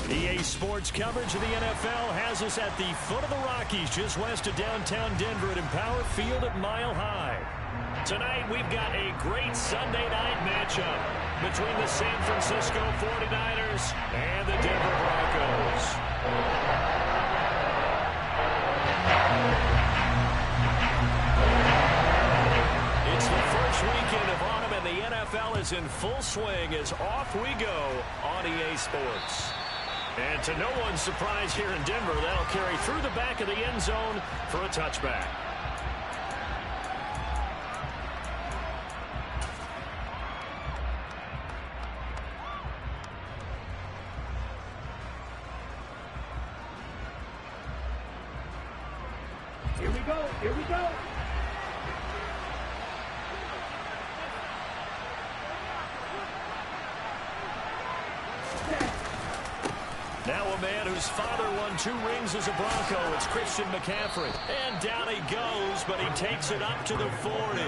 EA Sports coverage of the NFL has us at the foot of the Rockies, just west of downtown Denver at Empower Field at Mile High. Tonight, we've got a great Sunday night matchup between the San Francisco 49ers and the Denver Broncos. It's the first weekend of autumn, and the NFL is in full swing as off we go on EA Sports. And to no one's surprise here in Denver, that'll carry through the back of the end zone for a touchback. Here we go, here we go. Now a man whose father won 2 rings as a Bronco. It's Christian McCaffrey. And down he goes, but he takes it up to the 40.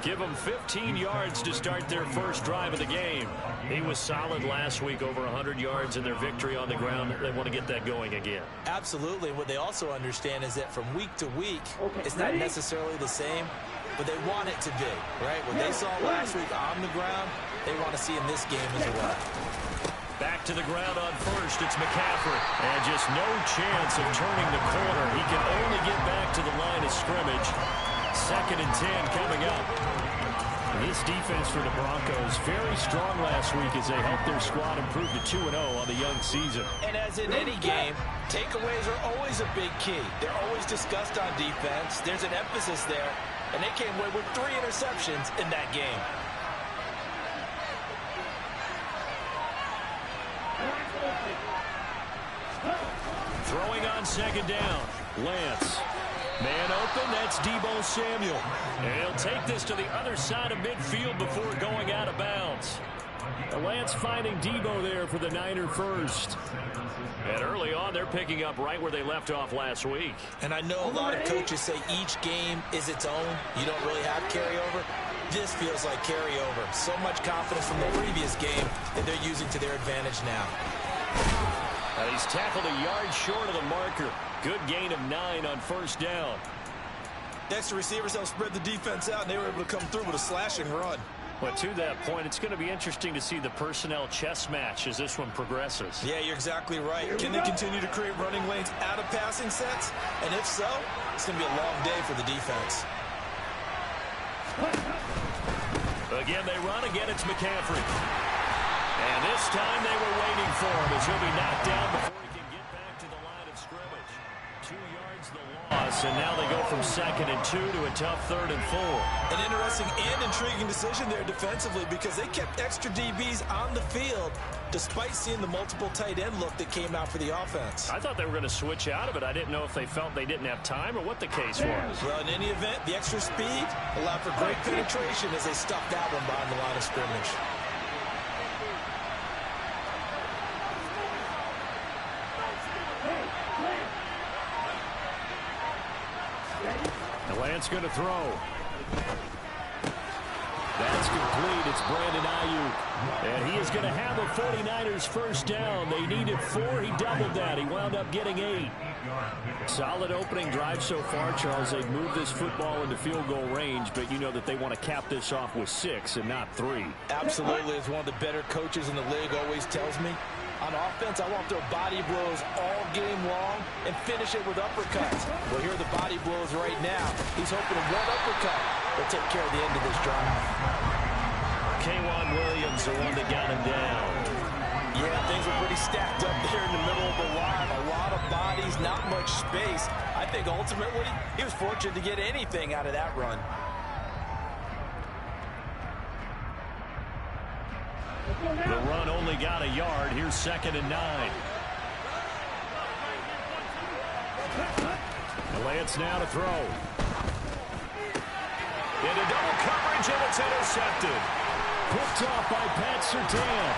Give him 15 yards to start their first drive of the game. He was solid last week, over 100 yards in their victory on the ground. They want to get that going again. Absolutely. What they also understand is that from week to week, it's not necessarily the same, but they want it to be, right? What they saw last week on the ground, they want to see in this game as well. Back to the ground on first. It's McCaffrey. And just no chance of turning the corner. He can only get back to the line of scrimmage. 2nd and 10 coming up. This defense for the Broncos, very strong last week as they helped their squad improve to 2-0 on the young season. And as in any game, takeaways are always a big key. They're always discussed on defense. There's an emphasis there. And they came away with 3 interceptions in that game. Throwing on 2nd down. Lance. Man open, that's Deebo Samuel. And he'll take this to the other side of midfield before going out of bounds. Lance finding Deebo there for the Niner first. And early on, they're picking up right where they left off last week. And I know a lot of coaches say each game is its own. You don't really have carryover. This feels like carryover. So much confidence from the previous game that they're using to their advantage now. And he's tackled a yard short of the marker. Good gain of 9 on 1st down. Extra receivers helped spread the defense out, and they were able to come through with a slashing run. But to that point, it's going to be interesting to see the personnel chess match as this one progresses. Yeah, you're exactly right. Can they continue to create running lanes out of passing sets? And if so, it's going to be a long day for the defense. Again, they run. Again, it's McCaffrey. And this time they were waiting for him as he'll be knocked down before he can get back to the line of scrimmage. 2 yards the loss, and now they go from 2nd and 2 to a tough 3rd and 4. An interesting and intriguing decision there defensively because they kept extra DBs on the field despite seeing the multiple tight end look that came out for the offense. I thought they were going to switch out of it. I didn't know if they felt they didn't have time or what the case was. Well, in any event, the extra speed allowed for great penetration as they stuffed that one behind the line of scrimmage. Lance going to throw. That's complete. It's Brandon Ayuk. And he is going to have a 49ers first down. They needed 4. He doubled that. He wound up getting 8. Solid opening drive so far, Charles. They've moved this football into field goal range, but you know that they want to cap this off with 6 and not 3. Absolutely. As one of the better coaches in the league always tells me, on offense, I want to throw body blows all game long and finish it with uppercuts. Well, here are the body blows right now. He's hoping one uppercut will take care of the end of this drive. K'Wan Williams, the one that got him down. Yeah, things were pretty stacked up there in the middle of the line. A lot of bodies, not much space. I think ultimately he was fortunate to get anything out of that run. The run only got a yard. Here's 2nd and 9. Lance now to throw. Into double coverage, and it's intercepted. Picked off by Pat Surtain.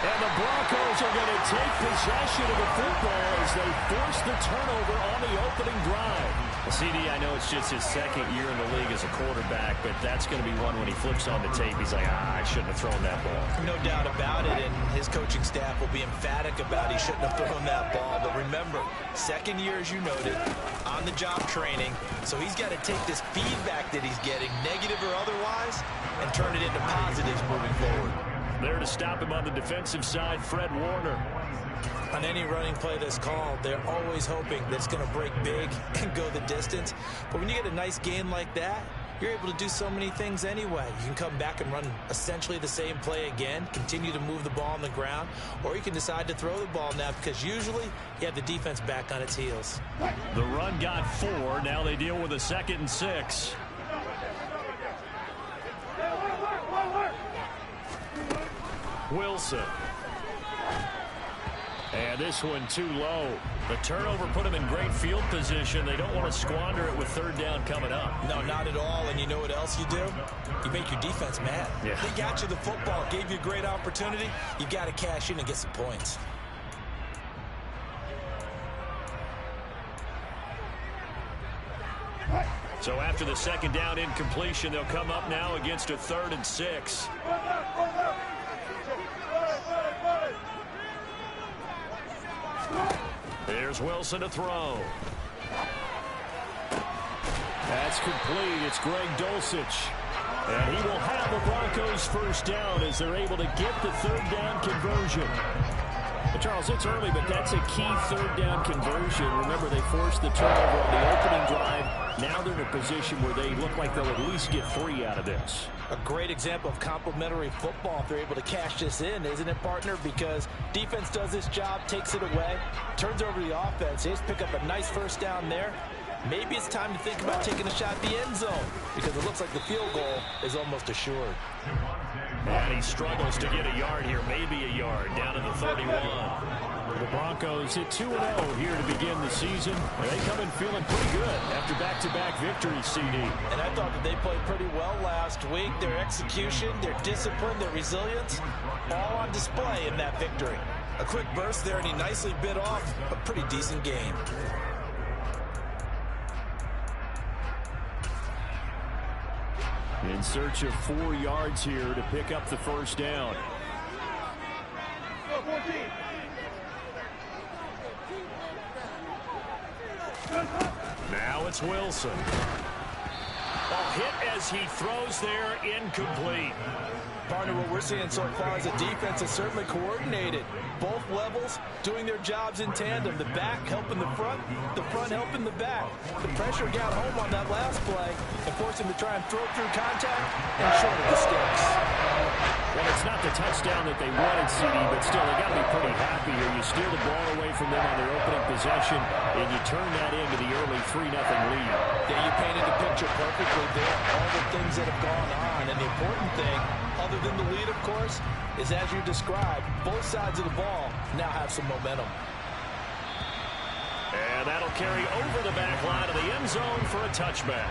And the Broncos are going to take possession of the football as they force the turnover on the opening drive. Well, CD, I know it's just his second year in the league as a quarterback, but that's going to be one when he flips on the tape. He's like, I shouldn't have thrown that ball. No doubt about it, and his coaching staff will be emphatic about he shouldn't have thrown that ball. But remember, second year, as you noted, on-the-job training, so he's got to take this feedback that he's getting, negative or otherwise, and turn it into positives moving forward. There to stop him on the defensive side, Fred Warner. On any running play that's called, they're always hoping that it's going to break big and go the distance. But when you get a nice game like that, you're able to do so many things anyway. You can come back and run essentially the same play again, continue to move the ball on the ground, or you can decide to throw the ball now because usually you have the defense back on its heels. The run got 4. Now they deal with a 2nd and 6. Wilson. And this one too low. The turnover put them in great field position. They don't want to squander it with 3rd down coming up. No, not at all. And you know what else you do? You make your defense mad. Yeah. They got you the football, gave you a great opportunity. You got to cash in and get some points. So after the 2nd down incompletion, they'll come up now against a 3rd and 6. There's Wilson to throw. That's complete. It's Greg Dulcich. And he will have the Broncos 1st down as they're able to get the 3rd down conversion. Well, Charles, it's early, but that's a key 3rd down conversion. Remember, they forced the turnover on the opening drive. Now they're in a position where they look like they'll at least get 3 out of this. A great example of complementary football if they're able to cash this in, isn't it, partner? Because defense does this job, takes it away, turns over the offense. They just pick up a nice 1st down there. Maybe it's time to think about taking a shot at the end zone because it looks like the field goal is almost assured. And he struggles to get a yard here, maybe a yard, down to the 31. The Broncos hit 2-0 here to begin the season. They come in feeling pretty good after back-to-back victories, CD. And I thought that they played pretty well last week. Their execution, their discipline, their resilience, all on display in that victory. A quick burst there, and he nicely bit off a pretty decent game. In search of 4 yards here to pick up the 1st down. Now it's Wilson. Hit as he throws there, incomplete. Partner, what we're seeing so far as a defense is certainly coordinated. Both levels doing their jobs in tandem. The back helping the front helping the back. The pressure got home on that last play and forced him to try and throw through contact and short of the sticks. Well, it's not the touchdown that they wanted, CD, but still, they got to be pretty happy here. You steal the ball away from them on their opening possession, and you turn that into the early 3-0 lead. Yeah, you painted the picture perfectly there. All the things that have gone on, and the important thing, other than the lead, of course, is as you described, both sides of the ball now have some momentum. And that'll carry over the back line of the end zone for a touchback.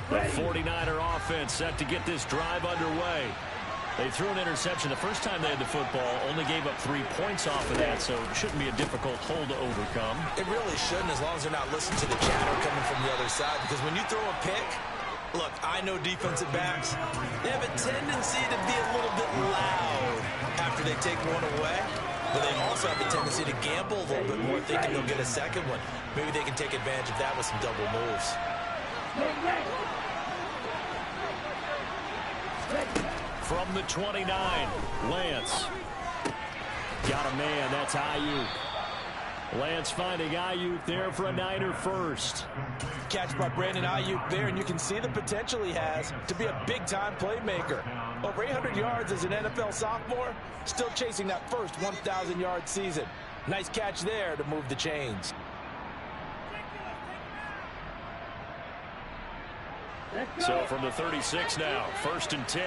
The 49er offense set to get this drive underway. They threw an interception the first time they had the football, only gave up 3 points off of that, so it shouldn't be a difficult hole to overcome. It really shouldn't, as long as they're not listening to the chatter coming from the other side, because when you throw a pick, look, I know defensive backs, they have a tendency to be a little bit loud after they take one away, but they also have a tendency to gamble a little bit more, thinking they'll get a second one. Maybe they can take advantage of that with some double moves. From the 29, Lance. Got a man, that's Ayuk. Lance finding Ayuk there for a Niner first. Catch by Brandon Ayuk there, and you can see the potential he has to be a big-time playmaker. Over 800 yards as an NFL sophomore, still chasing that first 1,000-yard season. Nice catch there to move the chains. So from the 36 now, 1st and 10.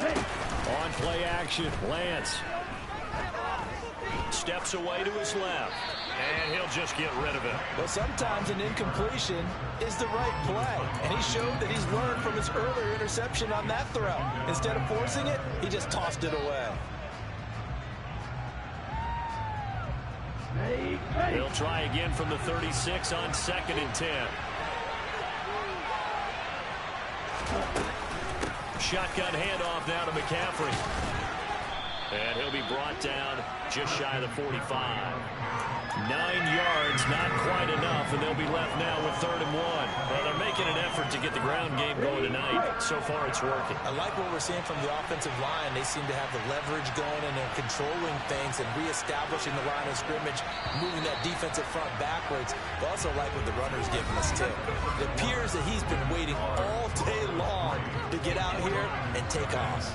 On play action, Lance. steps away to his left. And he'll just get rid of it. Well, sometimes an incompletion is the right play. And he showed that he's learned from his earlier interception on that throw. Instead of forcing it, he just tossed it away. He'll try again from the 36 on 2nd and 10. Shotgun handoff now to McCaffrey. And he'll be brought down just shy of the 45. 9 yards, not quite enough, and they'll be left now with 3rd and 1. Well, they're making an effort to get the ground game going tonight. So far, it's working. I like what we're seeing from the offensive line. They seem to have the leverage going, and they're controlling things and reestablishing the line of scrimmage, moving that defensive front backwards. But also like what the runner's giving us, too. It appears that he's been waiting all day long to get out here and take off.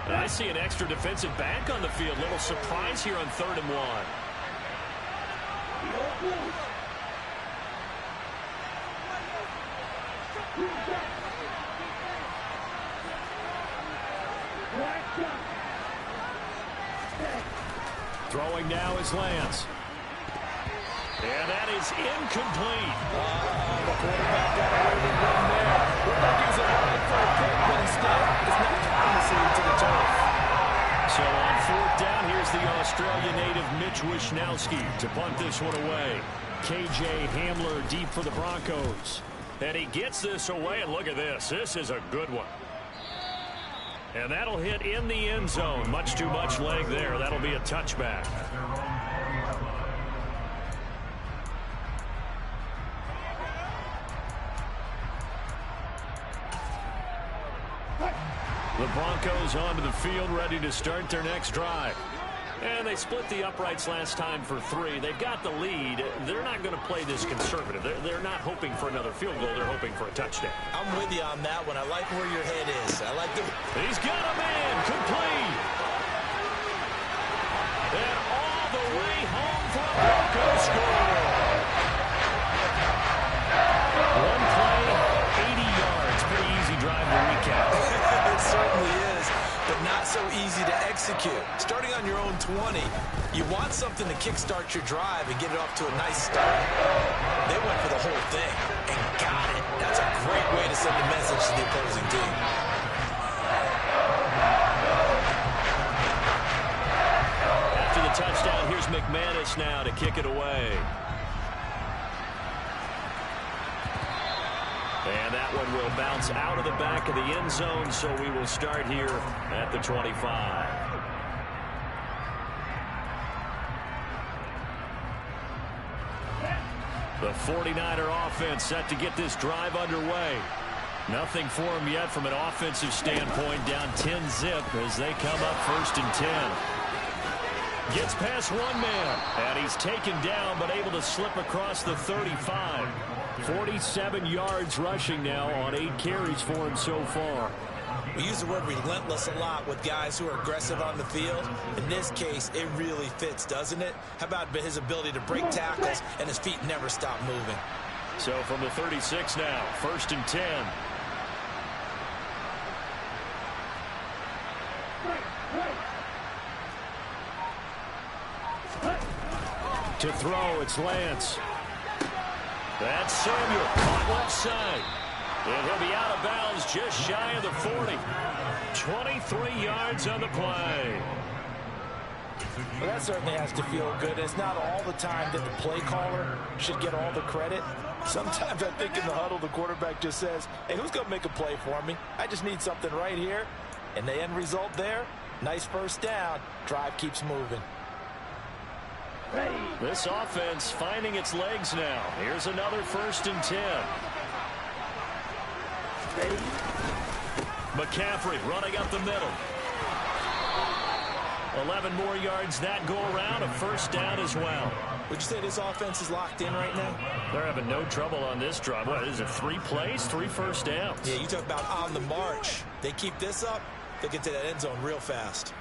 I see an extra defensive back on the field. Little surprise here on 3rd and 1. Throwing now is Lance. And that is incomplete. The quarterback got away with one there. Looked like he was alive for a pick, but instead it's not compensating to the turf. So on 4th down, here's the Australian native Mitch Wishnowski to punt this one away. KJ Hamler deep for the Broncos. And he gets this away, and look at this. This is a good one. And that'll hit in the end zone. Much too much leg there. That'll be a touchback. The Broncos onto the field, ready to start their next drive. And they split the uprights last time for 3. They've got the lead. They're not going to play this conservative. They're not hoping for another field goal. They're hoping for a touchdown. I'm with you on that one. I like where your head is. I like the... He's got a man. Complete. And all the way home for a Broncos score. One play, 80 yards. Pretty easy drive to recap. It certainly is, but not so easy to execute. Starting on your own 20, you want something to kickstart your drive and get it off to a nice start. They went for the whole thing and got it. That's a great way to send a message to the opposing team. After the touchdown, here's McManus now to kick it away. And that one will bounce out of the back of the end zone, so we will start here at the 25. The 49er offense set to get this drive underway. Nothing for him yet from an offensive standpoint, down 10-zip as they come up 1st and 10. Gets past one man, and he's taken down but able to slip across the 35. 47 yards rushing now on 8 carries for him so far. We use the word relentless a lot with guys who are aggressive on the field. In this case, it really fits, doesn't it? How about his ability to break tackles and his feet never stop moving? So from the 36 now, 1st and 10. To throw, it's Lance. That's Samuel, caught left side. And he'll be out of bounds just shy of the 40. 23 yards on the play. Well, that certainly has to feel good. It's not all the time that the play caller should get all the credit. Sometimes I think in the huddle, the quarterback just says, hey, who's going to make a play for me? I just need something right here. And the end result there, nice 1st down. Drive keeps moving. This offense finding its legs now. Here's another 1st and 10. McCaffrey running up the middle. 11 more yards that go around, a 1st down as well. Would you say this offense is locked in right now? They're having no trouble on this drive. What is it, 3 plays, 3 1st downs? Yeah, you talk about on the march. They keep this up, they get to that end zone real fast.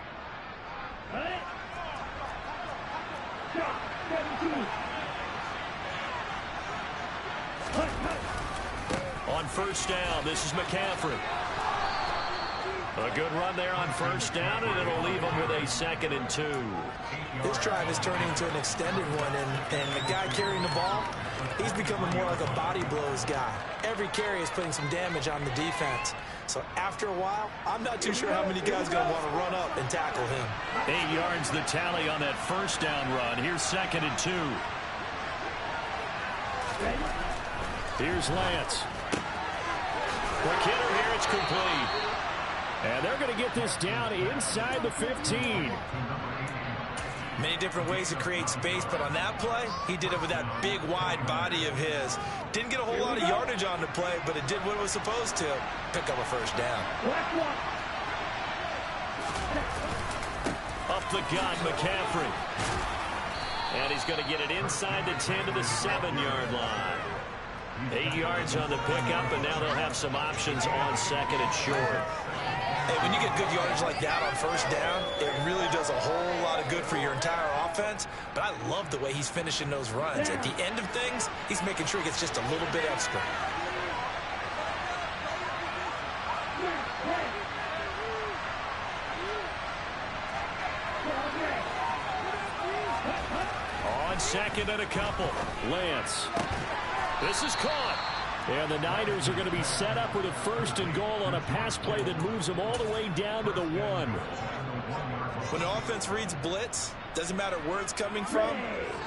on first down. This is McCaffrey. A good run there on first down, and it'll leave them with a 2nd and 2. This drive is turning into an extended one, and the guy carrying the ball, he's becoming more like a body blows guy. Every carry is putting some damage on the defense. So after a while, I'm not too sure how many guys are going to want to run up and tackle him. 8 yards the tally on that first down run. Here's 2nd and 2. Here's Lance. Quick hitter here, it's complete. And they're going to get this down inside the 15. Many different ways to create space, but on that play, he did it with that big, wide body of his. Didn't get a whole lot of yardage on the play, but it did what it was supposed to. Pick up a first down. Up the gut, McCaffrey. And he's going to get it inside the 10 to the 7-yard line. 8 yards on the pickup, and now they'll have some options on 2nd and short. Hey, when you get good yardage like that on first down, it really does a whole lot of good for your entire offense. But I love the way he's finishing those runs. At the end of things, he's making sure he gets just a little bit extra. On 2nd and a couple, Lance. This is caught. And the Niners are going to be set up with a 1st and goal on a pass play that moves them all the way down to the 1. When the offense reads blitz, doesn't matter where it's coming from,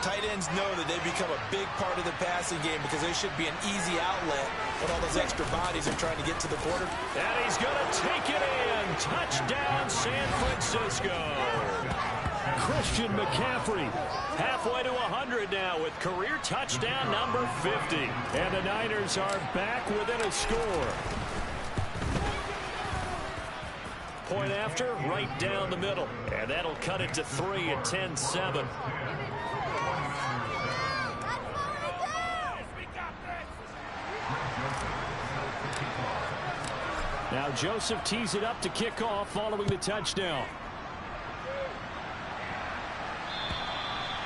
tight ends know that they become a big part of the passing game because there should be an easy outlet when all those extra bodies are trying to get to the quarter. And he's going to take it in. Touchdown, San Francisco. Christian McCaffrey halfway to 100 now with career touchdown number 50. And the Niners are back within a score. Point after, right down the middle. And that'll cut it to 3 at 10-7. Now Joseph tees it up to kick off following the touchdown.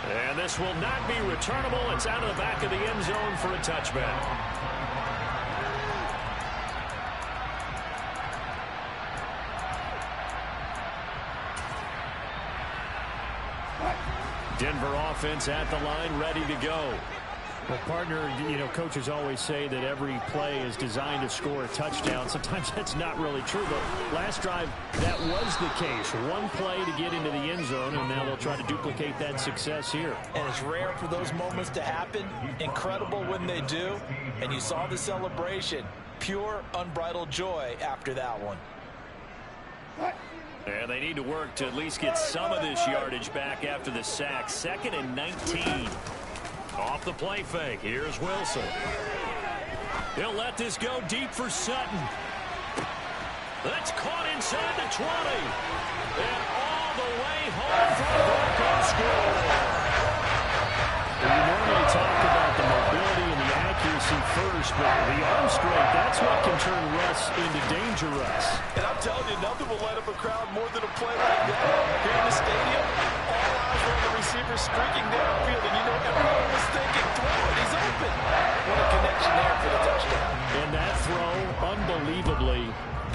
And this will not be returnable. It's out of the back of the end zone for a touchback. Denver offense at the line, ready to go. Well, partner, you know, coaches always say that every play is designed to score a touchdown. Sometimes that's not really true, but last drive, that was the case. One play to get into the end zone, and now they'll try to duplicate that success here. And it's rare for those moments to happen. Incredible when they do. And you saw the celebration. Pure, unbridled joy after that one. And they need to work to at least get some of this yardage back after the sack. 2nd and 19. Off the play fake. Here's Wilson. He'll let this go deep for Sutton. That's caught inside the 20. And all the way home for a broken score. You normally talk about the mobility and the accuracy first, but the arm strength, that's what can turn Russ into danger Russ. And I'm telling you, nothing will light up a crowd more than a play like that. Here in the stadium, all eyes were on the receiver streaking downfield, and you know everyone was thinking, throw it, he's open. What a connection there for the touchdown. And that throw, unbelievably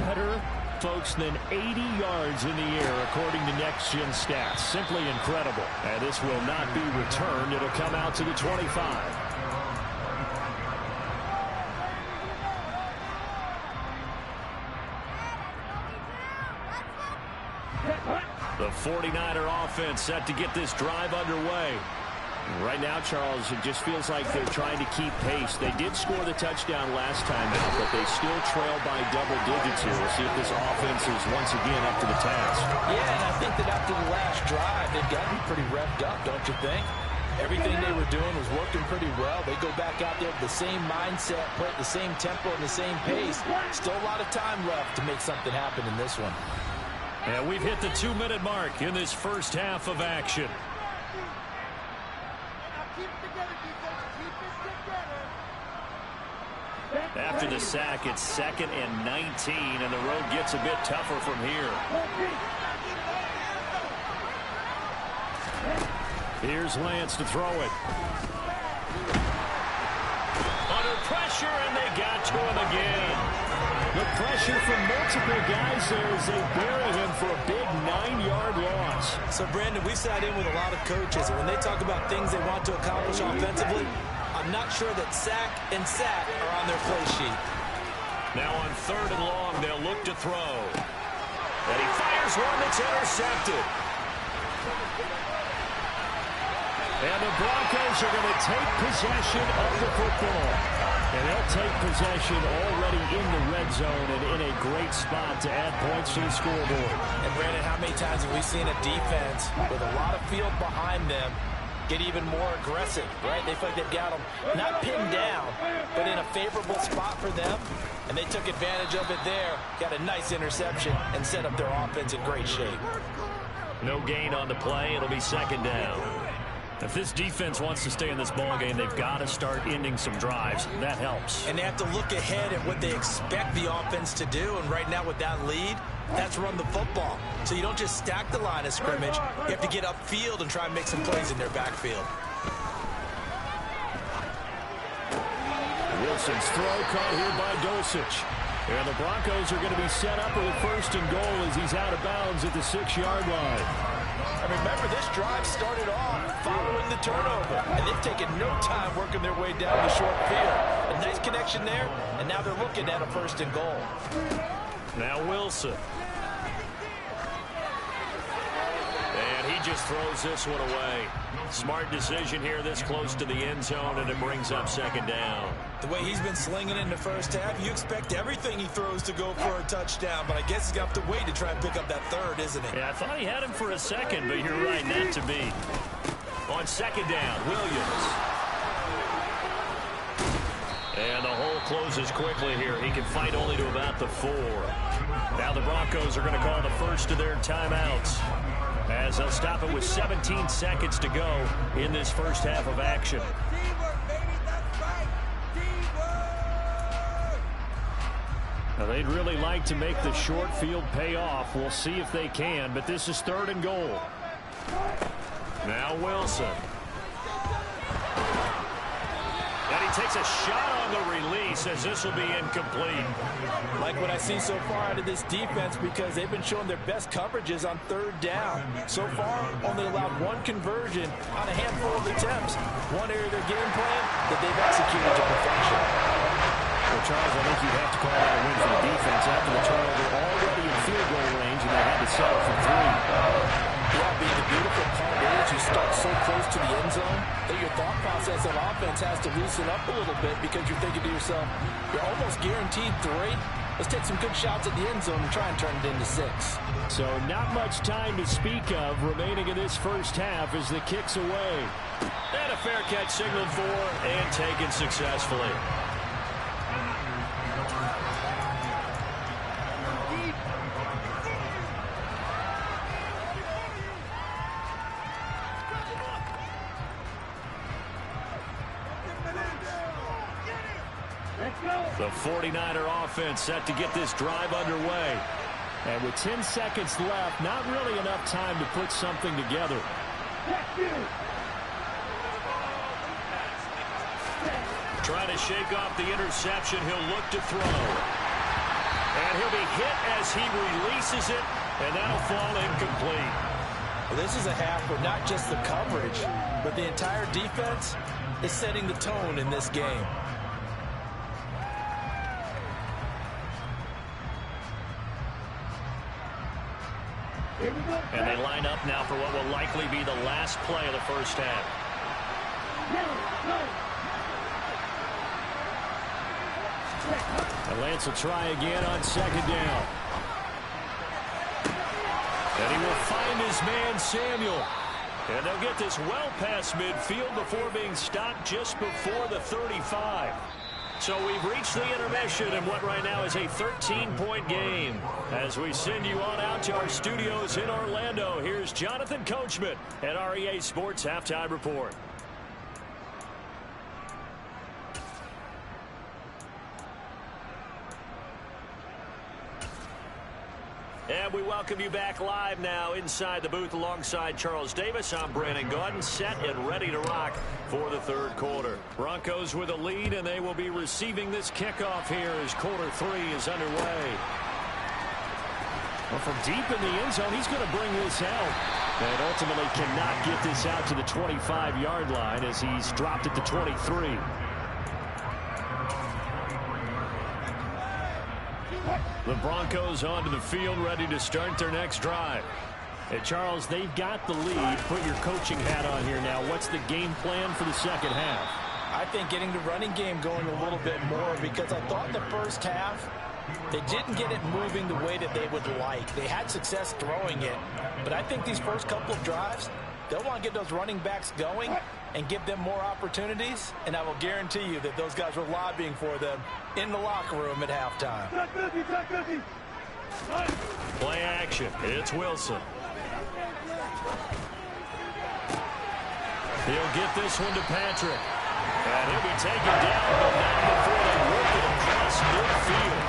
better, folks, than 80 yards in the air, according to Next Gen Stats. Simply incredible. And this will not be returned. It'll come out to the 25. The 49er offense set to get this drive underway. Right now, Charles, it just feels like they're trying to keep pace. They did score the touchdown last time out, but they still trail by double digits here. We'll see if this offense is once again up to the task. Yeah, and I think that after the last drive, they've gotten pretty revved up, don't you think? Everything they were doing was working pretty well. They go back out there with the same mindset, play at the same tempo and the same pace. Still a lot of time left to make something happen in this one. And we've hit the 2-minute mark in this first half of action. After the sack, it's 2nd and 19, and the road gets a bit tougher from here. Here's Lance to throw it. Under pressure, and they got to him again. pressure from multiple guys there as they bury him for a big 9-yard loss. So, Brandon, we sat in with a lot of coaches, and when they talk about things they want to accomplish offensively, I'm not sure that sack and sack are on their play sheet. Now on 3rd and long, they'll look to throw. And he fires one that's intercepted. And the Broncos are going to take possession of the football. And they'll take possession already in the red zone and in a great spot to add points to the scoreboard. And, Brandon, how many times have we seen a defense with a lot of field behind them get even more aggressive, right? They feel like they've got them not pinned down, but in a favorable spot for them. And they took advantage of it there, got a nice interception, and set up their offense in great shape. No gain on the play. It'll be 2nd down. If this defense wants to stay in this ballgame, they've got to start ending some drives. That helps. And they have to look ahead at what they expect the offense to do. And right now with that lead, that's run the football. So you don't just stack the line of scrimmage. You have to get upfield and try and make some plays in their backfield. Wilson's throw caught here by Dulcich. And the Broncos are going to be set up with a 1st and goal as he's out of bounds at the 6-yard line. And remember, this drive started off following the turnover. And they've taken no time working their way down the short field. A nice connection there, and now they're looking at a 1st and goal. Now Wilson. And he just throws this one away. Smart decision here this close to the end zone, and it brings up 2nd down. The way he's been slinging in the first half, you expect everything he throws to go for a touchdown, but I guess he's going to have to wait to try and pick up that 3rd, isn't he? Yeah, I thought he had him for a second, but you're right, not to be. On 2nd down, Williams. And the hole closes quickly here. He can fight only to about the 4. Now the Broncos are going to call the first of their timeouts, as they'll stop it with 17 seconds to go in this first half of action. Now, they'd really like to make the short field pay off. We'll see if they can, but this is 3rd and goal. Now Wilson. And he takes a shot on the release as this will be incomplete. Like what I see so far out of this defense, because they've been showing their best coverages on 3rd down. So far, only allowed 1 conversion on a handful of attempts. One area of their game plan that they've executed to perfection. Well, Charles, I think you'd have to call that a win for the defense after the turnover already in field goal range, and they had to settle for 3. Yeah, being the beautiful part is you start so close to the end zone that your thought process of offense has to loosen up a little bit because you're thinking to yourself, you're almost guaranteed 3. Let's take some good shots at the end zone and try and turn it into 6. So not much time to speak of remaining in this first half as the kick's away. And a fair catch signaled for and taken successfully. The 49er offense set to get this drive underway. And with 10 seconds left, not really enough time to put something together. Trying to shake off the interception. He'll look to throw. And he'll be hit as he releases it, and that'll fall incomplete. Well, this is a half where not just the coverage, but the entire defense is setting the tone in this game. And they line up now for what will likely be the last play of the first half. And Lance will try again on 2nd down. And he will find his man, Samuel. And they'll get this well past midfield before being stopped just before the 35. So we've reached the intermission in what right now is a 13-point game. As we send you on out to our studios in Orlando, here's Jonathan Coachman at our EA Sports Halftime Report. And we welcome you back live now inside the booth alongside Charles Davis. I'm Brandon Gaudin, set and ready to rock for the third quarter. Broncos with a lead, and they will be receiving this kickoff here as quarter 3 is underway. Well, from deep in the end zone, he's going to bring this out. And ultimately cannot get this out to the 25-yard line as he's dropped it to 23. The Broncos onto the field, ready to start their next drive. Hey, Charles, they've got the lead. Put your coaching hat on here now. What's the game plan for the second half? I think getting the running game going a little bit more, because I thought the first half they didn't get it moving the way that they would like. They had success throwing it, but I think these first couple of drives, they'll want to get those running backs going and give them more opportunities, and I will guarantee you that those guys were lobbying for them in the locker room at halftime. Play action. It's Wilson. He'll get this one to Patrick. And he'll be taken down, but not before they work it across midfield.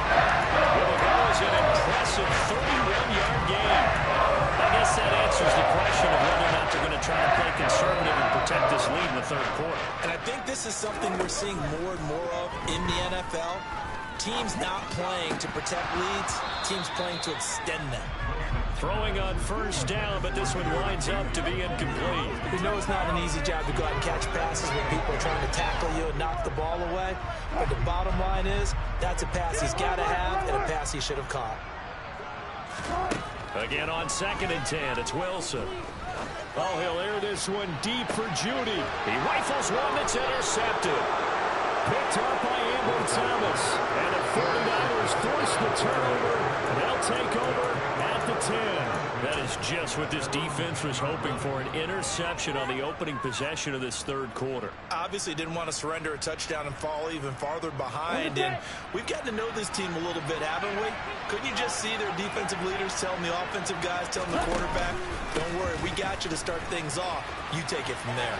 Well, that was an impressive 31-yard gain. I guess that answers the question of whether or not they're going to try to play conservative and protect this lead in the third quarter. And I think this is something we're seeing more and more of in the NFL. Teams not playing to protect leads, teams playing to extend them. Throwing on first down, but this one winds up to be incomplete. We know it's not an easy job to go out and catch passes when people are trying to tackle you and knock the ball away. But the bottom line is, that's a pass he's got to have and a pass he should have caught. Again on 2nd and 10, it's Wilson. Oh, he'll air this one deep for Judy. He rifles one that's intercepted. Picked up by Amber Thomas. And the 49ers force the turnover. They'll take over at the 10. That is just what this defense was hoping for, an interception on the opening possession of this third quarter. Obviously didn't want to surrender a touchdown and fall even farther behind. And we've got to know this team a little bit, haven't we? Couldn't you just see their defensive leaders telling the offensive guys, telling the quarterback, don't worry, we got you to start things off. You take it from there.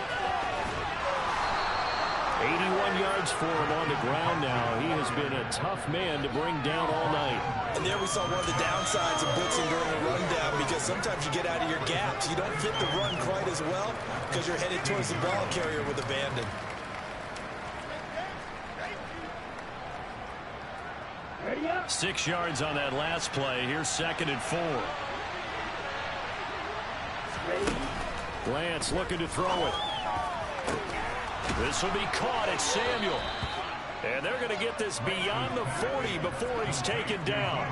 81 yards for him on the ground now. He has been a tough man to bring down all night. And there we saw one of the downsides of blitzing during a rundown, because sometimes you get out of your gaps. You don't fit the run quite as well because you're headed towards the ball carrier with abandon. Ready up. 6 yards on that last play. Here's 2nd and 4. Lance looking to throw it. This will be caught at Samuel. And they're going to get this beyond the 40 before he's taken down.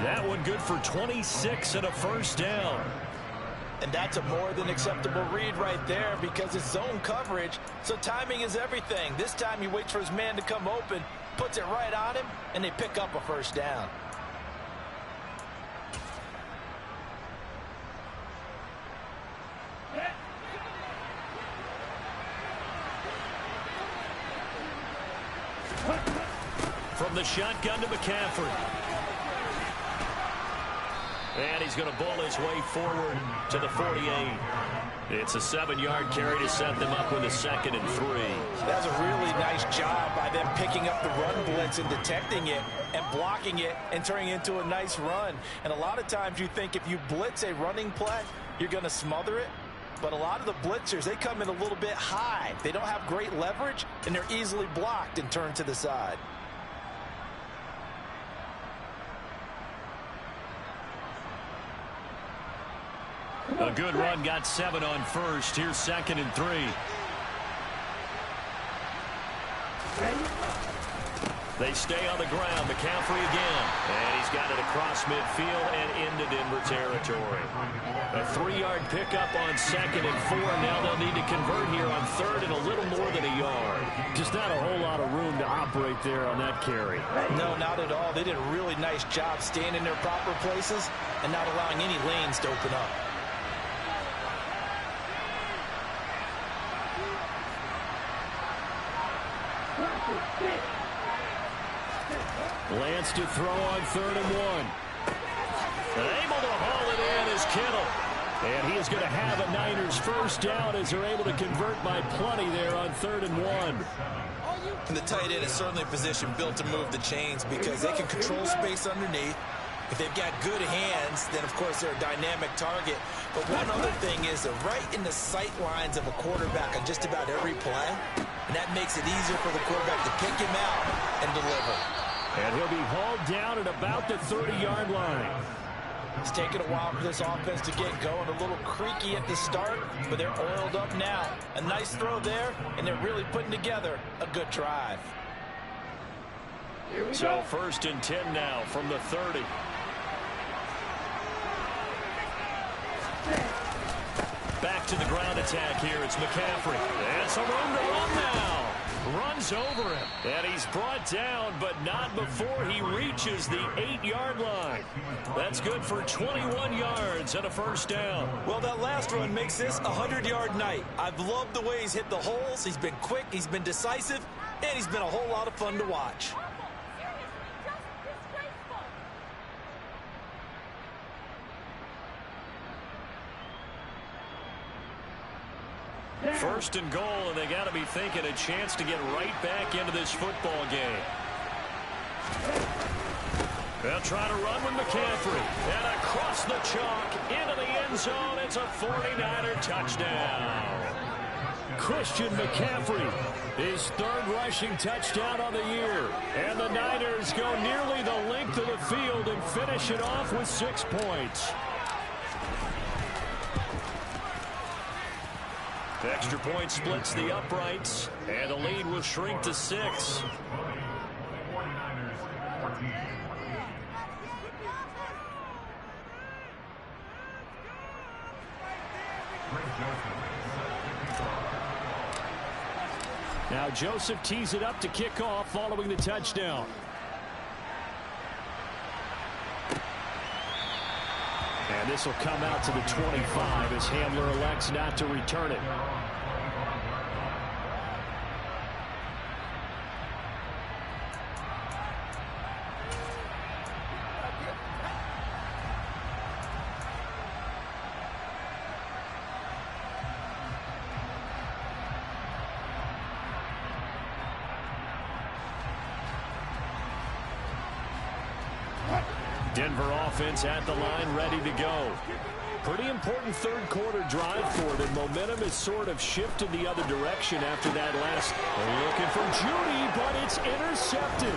That one good for 26 and a first down. And that's a more than acceptable read right there, because it's zone coverage, so timing is everything. This time he waits for his man to come open, puts it right on him, and they pick up a first down. From the shotgun to McCaffrey. And he's going to bull his way forward to the 48. It's a 7-yard carry to set them up with a 2nd and 3. That's a really nice job by them picking up the run blitz and detecting it and blocking it and turning it into a nice run. And a lot of times you think if you blitz a running play, you're going to smother it. But a lot of the blitzers, they come in a little bit high. They don't have great leverage, and they're easily blocked and turned to the side. A good run, got 7 on first. Here's 2nd and 3. They stay on the ground. McCaffrey again. And he's got it across midfield and into Denver territory. A 3-yard pickup on 2nd and 4. Now they'll need to convert here on 3rd and a little more than a yard. Just not a whole lot of room to operate there on that carry. No, not at all. They did a really nice job staying in their proper places and not allowing any lanes to open up. Lance to throw on 3rd and 1. And able to haul it in is Kittle. And he is going to have a Niners first down as they're able to convert by plenty there on 3rd and 1. And the tight end is certainly a position built to move the chains, because they can control space underneath. If they've got good hands, then, of course, they're a dynamic target. But one other thing is they're right in the sight lines of a quarterback on just about every play, and that makes it easier for the quarterback to pick him out and deliver. And he'll be hauled down at about the 30-yard line. It's taken a while for this offense to get going. A little creaky at the start, but they're oiled up now. A nice throw there, and they're really putting together a good drive. So 1st and 10 now from the 30. Back to the ground attack here. It's McCaffrey. And some room to run now. Runs over him. And he's brought down, but not before he reaches the 8-yard line. That's good for 21 yards and a 1st down. Well, that last run makes this a 100-yard night. I've loved the way he's hit the holes. He's been quick, he's been decisive, and he's been a whole lot of fun to watch. First and goal, and they got to be thinking a chance to get right back into this football game. They'll try to run with McCaffrey. And across the chalk into the end zone. It's a 49er touchdown. Christian McCaffrey, his 3rd rushing touchdown on the year. And the Niners go nearly the length of the field and finish it off with 6 points. The extra point splits the uprights, and the lead will shrink to 6. Now Joseph tees it up to kick off following the touchdown. And this will come out to the 25 as Hamler elects not to return it. Denver offense at the line, ready to go. Pretty important 3rd quarter drive for them. Momentum has sort of shifted the other direction after that last. Looking for Judy, but it's intercepted.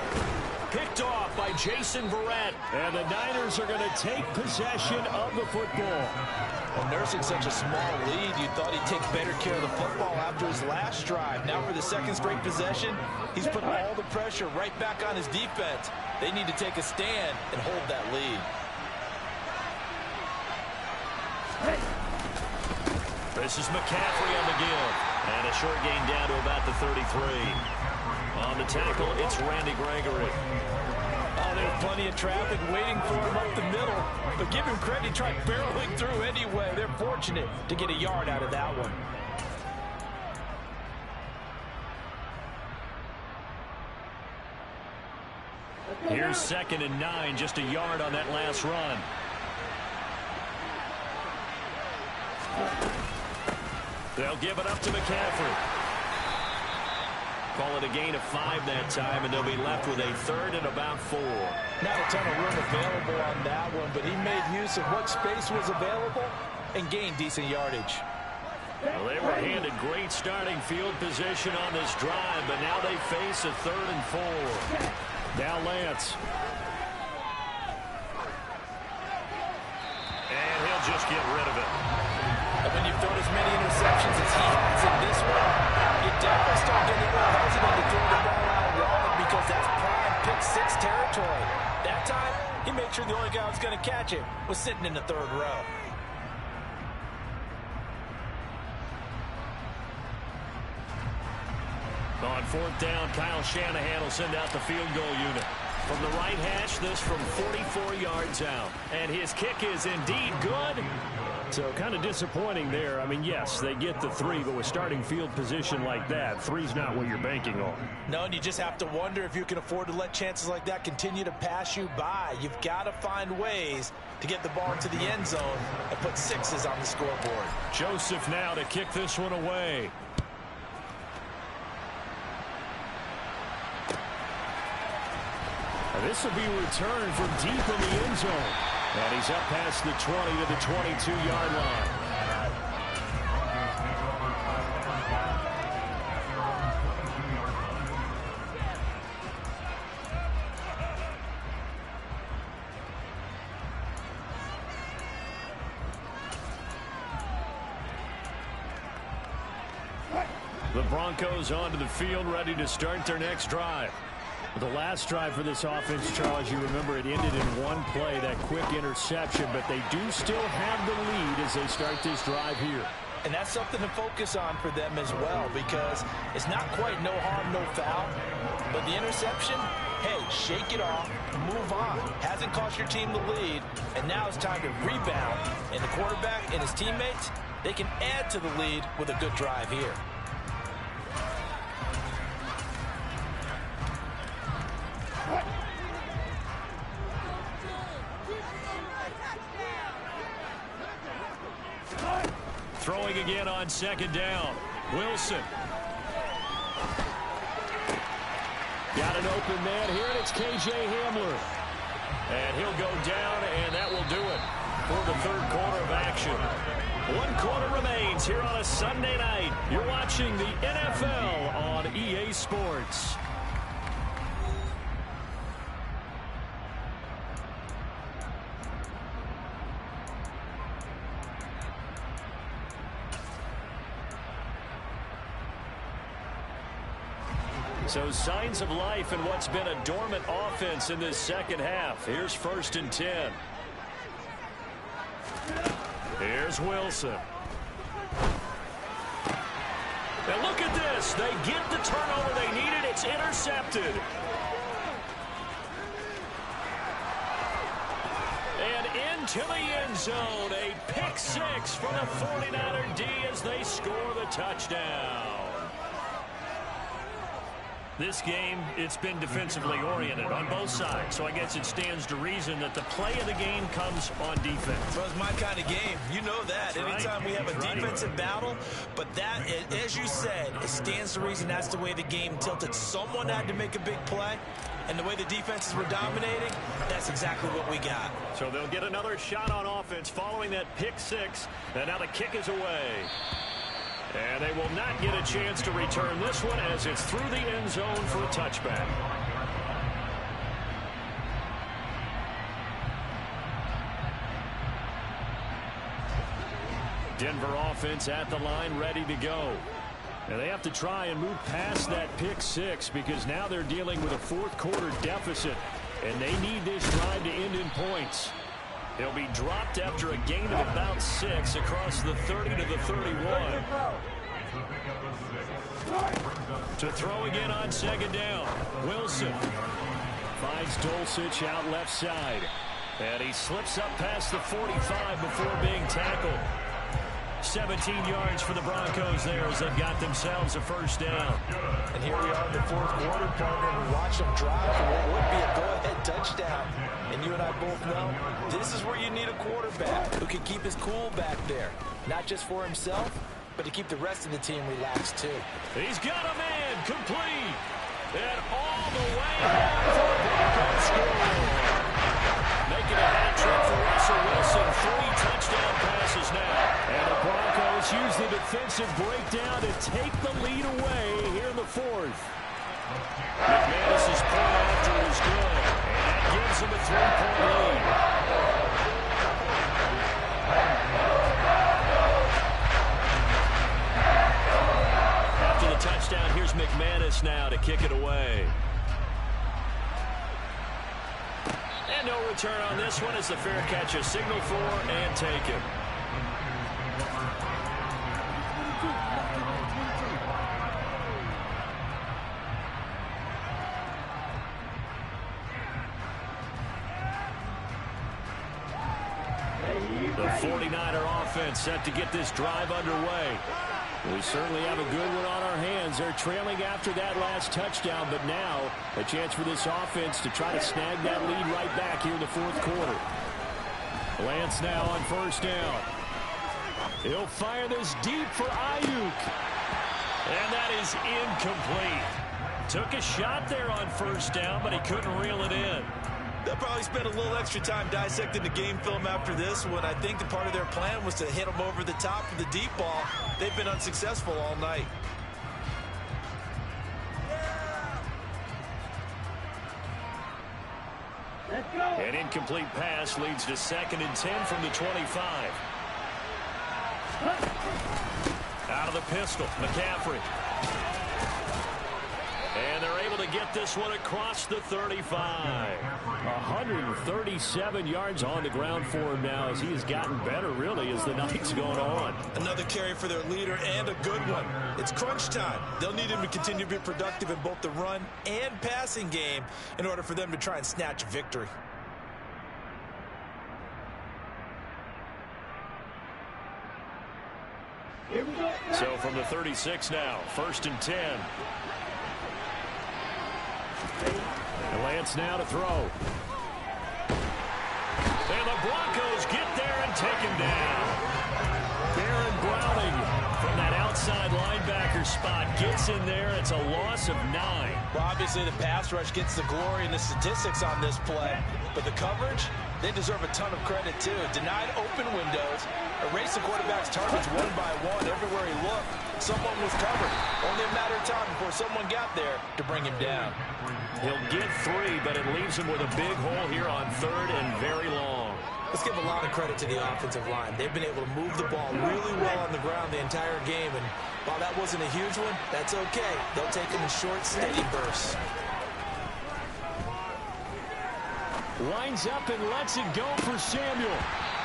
Picked off by Jason Verrett. And the Niners are going to take possession of the football. Well, nursing such a small lead, you thought he'd take better care of the football after his last drive. Now for the 2nd straight possession, he's put all the pressure right back on his defense. They need to take a stand and hold that lead. This is McCaffrey on the give. And a short gain down to about the 33. On the tackle, it's Randy Gregory. Oh, there's plenty of traffic waiting for him up the middle. But give him credit, he tried barreling through anyway. They're fortunate to get a yard out of that one. Here's 2nd and 9, just a yard on that last run. They'll give it up to McCaffrey. Call it a gain of 5 that time, and they'll be left with a 3rd and about 4. Not a ton of room available on that one, but he made use of what space was available and gained decent yardage. Well, they were handed great starting field position on this drive, but now they face a 3rd and 4. Now Lance. And he'll just get rid of it. And when you've thrown as many interceptions as he has in this one, you definitely start getting a little hesitant to throw the ball out long because that's prime pick-6 territory. That time, he made sure the only guy who was going to catch it was sitting in the 3rd row. On 4th down, Kyle Shanahan will send out the field goal unit. From the right hash, this from 44 yards out. And his kick is indeed good. So kind of disappointing there. I mean, yes, they get the 3, but with starting field position like that, 3's not what you're banking on. No, and you just have to wonder if you can afford to let chances like that continue to pass you by. You've got to find ways to get the ball into the end zone and put 6s on the scoreboard. Joseph now to kick this one away. This will be returned from deep in the end zone. And he's up past the 20 to the 22-yard line. The Broncos onto the field, ready to start their next drive. The last drive for this offense, Charles, you remember it ended in one play, that quick interception, but they do still have the lead as they start this drive here. And that's something to focus on for them as well, because it's not quite no harm, no foul. But the interception, hey, shake it off, move on. Hasn't cost your team the lead, and now it's time to rebound. And the quarterback and his teammates, they can add to the lead with a good drive here. Throwing again on second down. Wilson. Got an open man here, and it's K.J. Hamler. And he'll go down, and that will do it for the third quarter of action. 1 quarter remains here on a Sunday night. You're watching the NFL on EA Sports. So signs of life in what's been a dormant offense in this second half. Here's 1st and 10. Here's Wilson. And look at this. They get the turnover they needed. It's intercepted. And into the end zone. A pick six for the 49er D as they score the touchdown. This game, it's been defensively oriented on both sides, so I guess it stands to reason that the play of the game comes on defense. Well, it's my kind of game. You know that. Anytime we have a defensive battle, but that, as you said, it stands to reason that's the way the game tilted. Someone had to make a big play, and the way the defenses were dominating, that's exactly what we got. So they'll get another shot on offense following that pick six, and now the kick is away. And they will not get a chance to return this one as it's through the end zone for a touchback. Denver offense at the line, ready to go. And they have to try and move past that pick six because now they're dealing with a fourth quarter deficit, and they need this drive to end in points. He'll be dropped after a gain of about 6 across the 30 to the 31. To throw again on second down. Wilson finds Dulcich out left side. And he slips up past the 45 before being tackled. 17 yards for the Broncos there as they've got themselves a first down. And here we are in the fourth quarter, partner. We watch them drive for what would be a go-ahead touchdown. And you and I both know this is where you need a quarterback who can keep his cool back there. Not just for himself, but to keep the rest of the team relaxed too. He's got a man complete. And all the way home for the Broncos score. Making a hat trick for Russell Wilson. 3 touchdown passes now. And the Broncos use the defensive breakdown to take the lead away here in the fourth. McManus's point after is good. And that gives him a 3-point lead. After the touchdown, here's McManus now to kick it away. And no return on this one as the fair catch is signaled for and taken. The 49er offense set to get this drive underway. We certainly have a good one on our hands. They're trailing after that last touchdown, but now a chance for this offense to try to snag that lead right back here in the fourth quarter. Lance now on first down. He'll fire this deep for Ayuk. And that is incomplete. Took a shot there on first down, but he couldn't reel it in. They'll probably spend a little extra time dissecting the game film after this one. I think the part of their plan was to hit them over the top of the deep ball. They've been unsuccessful all night. An incomplete pass leads to 2nd and 10 from the 25. Out of the pistol, McCaffrey. And they're able to get this one across the 35. 137 yards on the ground for him now as he has gotten better, really, as the night's going on. Another carry for their leader and a good one. It's crunch time. They'll need him to continue to be productive in both the run and passing game in order for them to try and snatch a victory. So from the 36 now, 1st and 10. And Lance now to throw. And the Broncos get there and take him down. Baron Browning from that outside linebacker spot gets in there. It's a loss of 9. Well, obviously the pass rush gets the glory and the statistics on this play, but the coverage, they deserve a ton of credit too. Denied open windows, erased the quarterback's targets one by one. Everywhere he looked, someone was covered. Only a matter of time before someone got there to bring him down. He'll get 3, but it leaves him with a big hole here on 3rd and very long. Let's give a lot of credit to the offensive line. They've been able to move the ball really well on the ground the entire game, and while that wasn't a huge one, that's okay. They'll take them in short, steady bursts. Lines up and lets it go for Samuel.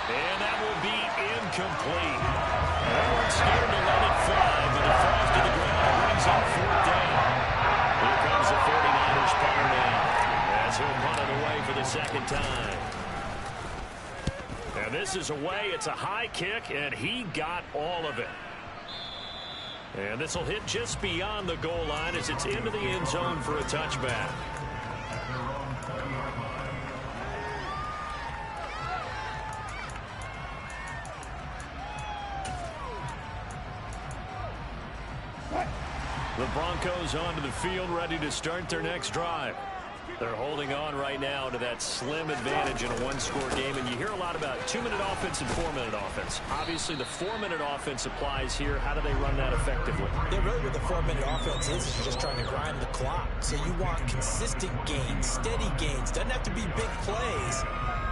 And that will be incomplete. They weren't scared to let it fly, but it falls to the ground and brings up 4th down. Here comes the 49ers punter now, as he'll punt it away for the 2nd time. And this is away. It's a high kick, and he got all of it. And this will hit just beyond the goal line as it's into the end zone for a touchback. The Broncos onto the field, ready to start their next drive. They're holding on right now to that slim advantage in a one-score game, and you hear a lot about 2-minute offense and 4-minute offense. Obviously, the 4-minute offense applies here. How do they run that effectively? Yeah, really what the 4-minute offense is you're just trying to grind the clock. So you want consistent gains, steady gains. Doesn't have to be big plays,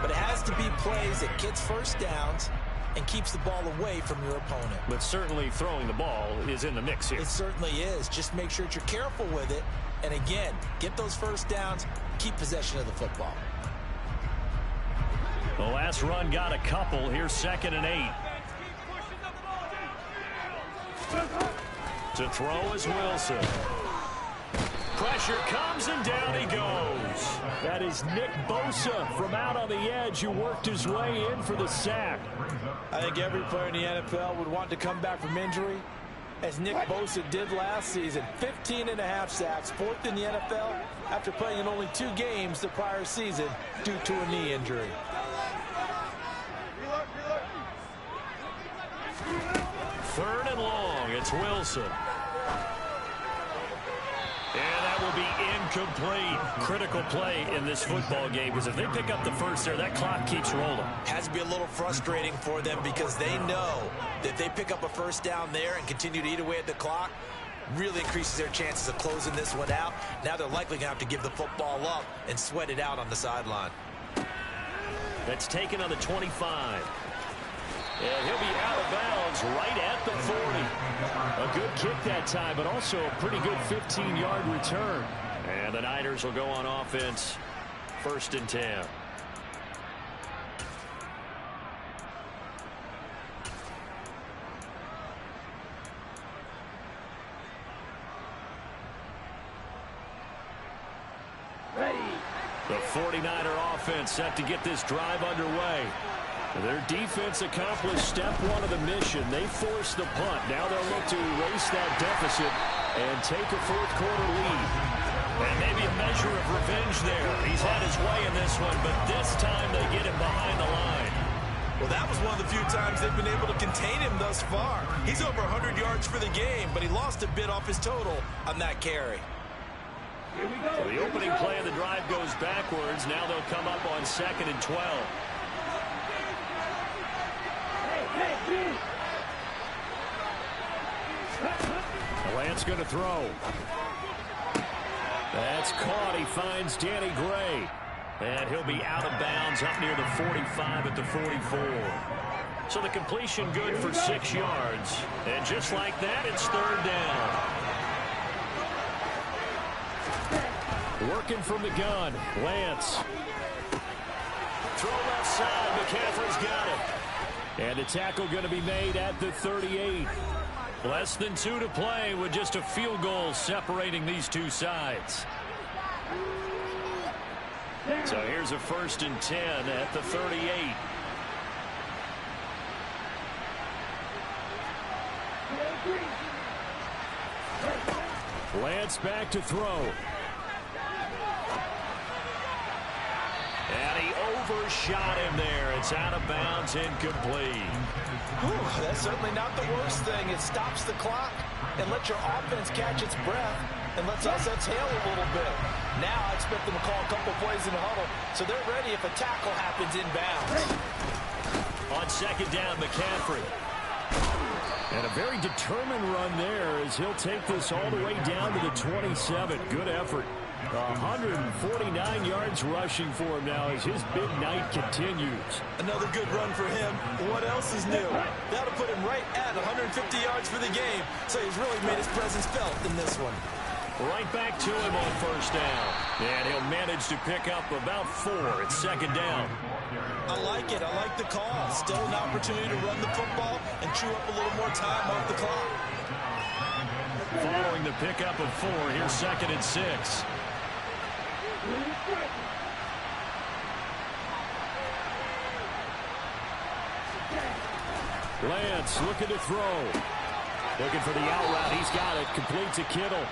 but it has to be plays that gets first downs and keeps the ball away from your opponent. But certainly throwing the ball is in the mix here. It certainly is. Just make sure that you're careful with it. And again, get those first downs, keep possession of the football. The last run got a couple. Here's 2nd and 8. To throw is Wilson. Pressure comes and down he goes. That is Nick Bosa from out on the edge who worked his way in for the sack. I think every player in the NFL would want to come back from injury, as Nick Bosa did last season. 15.5 sacks, 4th in the NFL after playing in only 2 games the prior season due to a knee injury. Third and long, it's Wilson. And that will be incomplete. Critical play in this football game, because if they pick up the first there, that clock keeps rolling. Has to be a little frustrating for them because they know that if they pick up a first down there and continue to eat away at the clock, really increases their chances of closing this one out. Now they're likely going to have to give the football up and sweat it out on the sideline. That's taken on the 25. And he'll be out of bounds right at the 40. A good kick that time, but also a pretty good 15-yard return. And the Niners will go on offense, 1st and 10. The 49er offense set to get this drive underway. Their defense accomplished step 1 of the mission. They forced the punt. Now they'll look to erase that deficit and take a 4th quarter lead. And maybe a measure of revenge there. He's had his way in this one, but this time they get him behind the line. Well, that was one of the few times they've been able to contain him thus far. He's over 100 yards for the game, but he lost a bit off his total on that carry. So the opening play of the drive goes backwards. Now they'll come up on 2nd and 12. Lance going to throw. That's caught. He finds Danny Gray. And he'll be out of bounds up near the 45 at the 44. So the completion good for 6 yards. And just like that, it's 3rd down. Working from the gun. Lance. Throw left side. McCaffrey's got it. And a tackle going to be made at the 38. Less than 2 to play with just a field goal separating these two sides. So here's a 1st and 10 at the 38. Lance back to throw. And he overshot him there. It's out of bounds, incomplete. Whew, that's certainly not the worst thing. It stops the clock and lets your offense catch its breath and lets us exhale a little bit. Now I expect them to call a couple plays in the huddle so they're ready if a tackle happens inbounds. On 2nd down, McCaffrey. And a very determined run there as he'll take this all the way down to the 27. Good effort. 149 yards rushing for him now as his big night continues. Another good run for him. What else is new? That'll put him right at 150 yards for the game. So he's really made his presence felt in this one. Right back to him on 1st down. And he'll manage to pick up about 4 at 2nd down. I like it. I like the call. Still an opportunity to run the football and chew up a little more time off the clock. Following the pickup of 4, here's 2nd and 6. Lance looking to throw. Looking for the out route. He's got it. Complete to Kittle.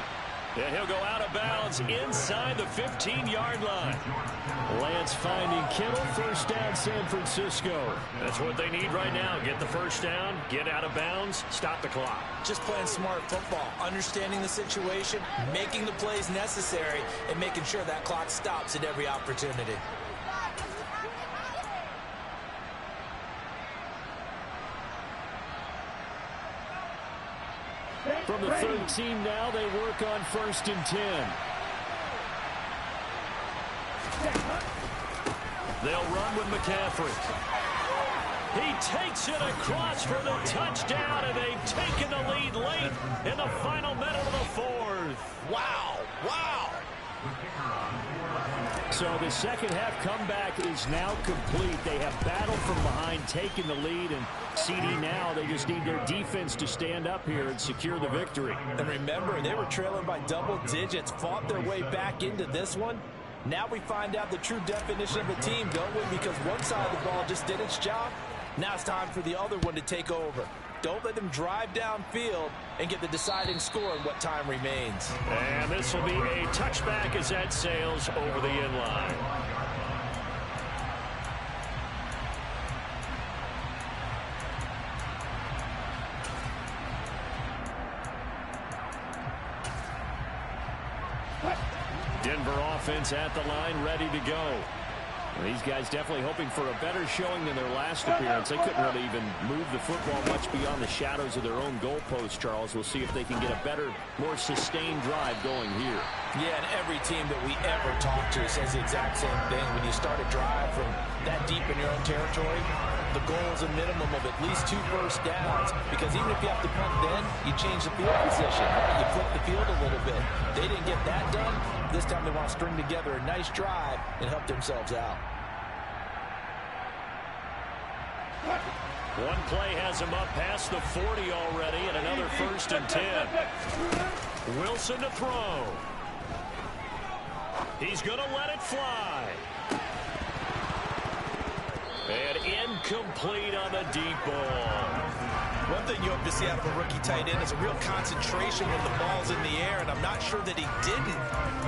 And he'll go out of bounds inside the 15-yard line. Lance finding Kittle. 1st down, San Francisco. That's what they need right now. Get the 1st down, get out of bounds, stop the clock. Just playing smart football, understanding the situation, making the plays necessary, and making sure that clock stops at every opportunity. From the 13 now, they work on 1st and 10. They'll run with McCaffrey. He takes it across for the touchdown, and they've taken the lead late in the final minute of the 4th. Wow, wow. So the 2nd half comeback is now complete. They have battled from behind, taken the lead, and CD now, they just need their defense to stand up here and secure the victory. And remember, they were trailing by double digits, fought their way back into this one. Now we find out the true definition of a team, don't we? Because one side of the ball just did its job. Now it's time for the other one to take over. Don't let them drive downfield and get the deciding score in what time remains. And this will be a touchback as that sails over the end line. Denver offense at the line, ready to go. These guys definitely hoping for a better showing than their last appearance. They couldn't really even move the football much beyond the shadows of their own goalpost, Charles. We'll see if they can get a better, more sustained drive going here. Yeah, and every team that we ever talk to says the exact same thing. When you start a drive from that deep in your own territory, the goal is a minimum of at least 2 first downs, because even if you have to punt then, you change the field position. You flip the field a little bit. They didn't get that done. This time they want to string together a nice drive and help themselves out. One play has him up past the 40 already, and another 1st and 10. Wilson to throw. He's going to let it fly. And incomplete on the deep ball. One thing you hope to see out of a rookie tight end is a real concentration when the ball's in the air, and I'm not sure that he didn't,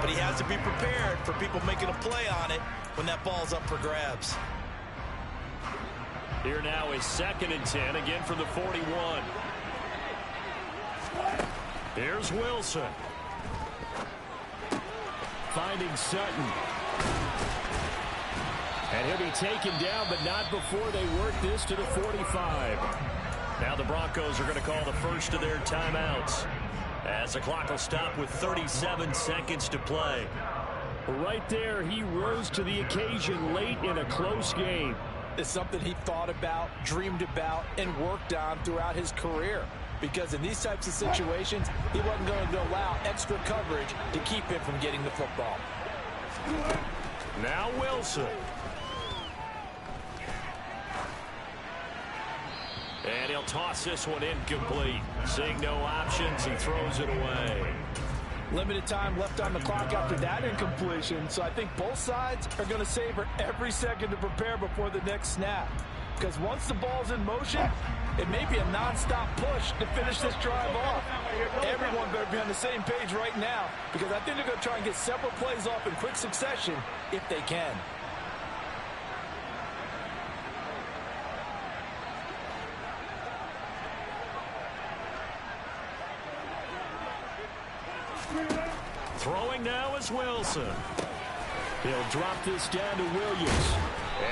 but he has to be prepared for people making a play on it when that ball's up for grabs. Here now is 2nd and 10, again from the 41. Here's Wilson. finding Sutton. And he'll be taken down, but not before they work this to the 45. Now the Broncos are going to call the first of their timeouts, as the clock will stop with 37 seconds to play. Right there, he rose to the occasion late in a close game. It's something he thought about, dreamed about, and worked on throughout his career. Because in these types of situations, he wasn't going to allow extra coverage to keep him from getting the football. Now Wilson. And he'll toss this one incomplete. Seeing no options, he throws it away. Limited time left on the clock after that incompletion, so I think both sides are going to savor every second to prepare before the next snap. Because once the ball's in motion, it may be a non-stop push to finish this drive off. Everyone better be on the same page right now, because I think they're going to try and get several plays off in quick succession if they can. Throwing now is Wilson. He'll drop this down to Williams.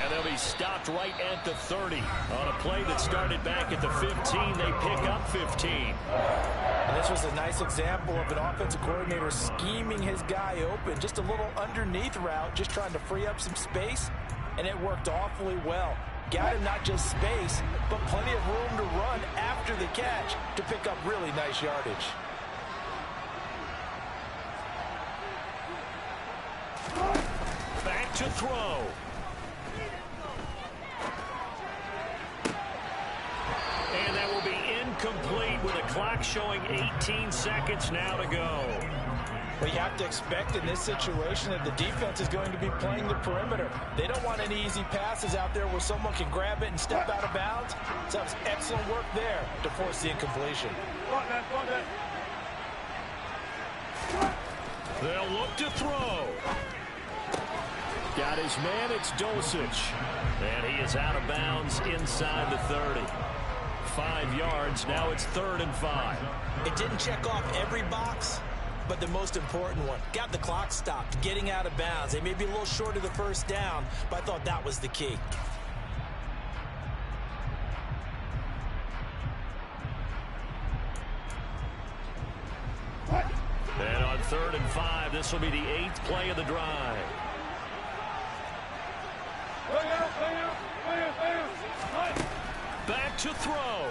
And they'll be stopped right at the 30. On a play that started back at the 15, they pick up 15. And this was a nice example of an offensive coordinator scheming his guy open. Just a little underneath route, just trying to free up some space, and it worked awfully well. Got him not just space, but plenty of room to run after the catch to pick up really nice yardage. Back to throw. And that will be incomplete with a clock showing 18 seconds now to go. Well, you have to expect in this situation that the defense is going to be playing the perimeter. They don't want any easy passes out there where someone can grab it and step out of bounds. So that was excellent work there to force the incompletion. They'll look to throw. Got his man, it's Dulcich. And he is out of bounds inside the 30. 5 yards, now it's 3rd and 5. It didn't check off every box, but the most important one. Got the clock stopped, getting out of bounds. They may be a little short of the first down, but I thought that was the key. And on 3rd and 5, this will be the 8th play of the drive. Back to throw.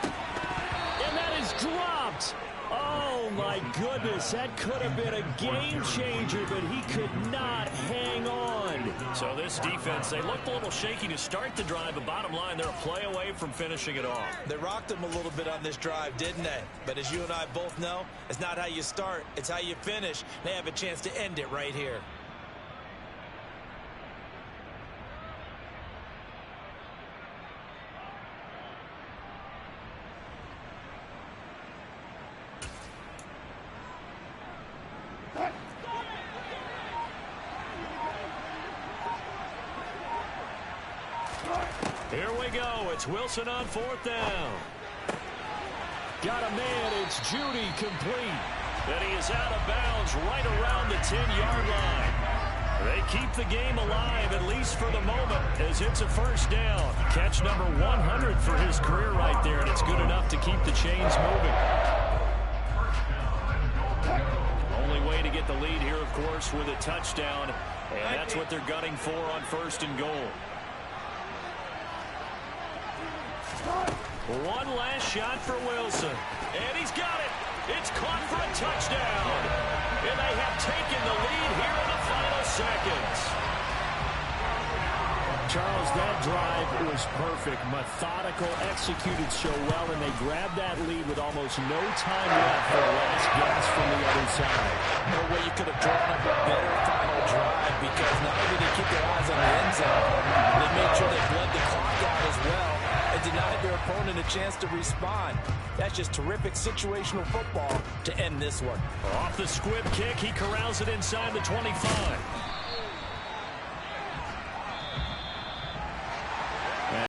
And that is dropped. Oh, my goodness. That could have been a game changer, but he could not hang on. So this defense, they looked a little shaky to start the drive, but bottom line, they're a play away from finishing it off. They rocked them a little bit on this drive, didn't they? But as you and I both know, it's not how you start, it's how you finish. They have a chance to end it right here. Here we go. It's Wilson on 4th down. Got a man. It's Judy complete. And he is out of bounds right around the 10-yard line. They keep the game alive, at least for the moment, as it's a 1st down. Catch number 100 for his career right there, and it's good enough to keep the chains moving. Only way to get the lead here, of course, with a touchdown, and that's what they're gunning for on 1st and goal. One last shot for Wilson. And he's got it. It's caught for a touchdown. And they have taken the lead here in the final seconds. Charles, that drive was perfect. Methodical, executed so well, and they grabbed that lead with almost no time left for the last gasp from the other side. No way you could have drawn up a better final drive, because not only did they keep their eyes on the end zone, they made sure they bled the clock out as well and denied their opponent a chance to respond. That's just terrific situational football to end this one. Off the squib kick, he corrals it inside the 25.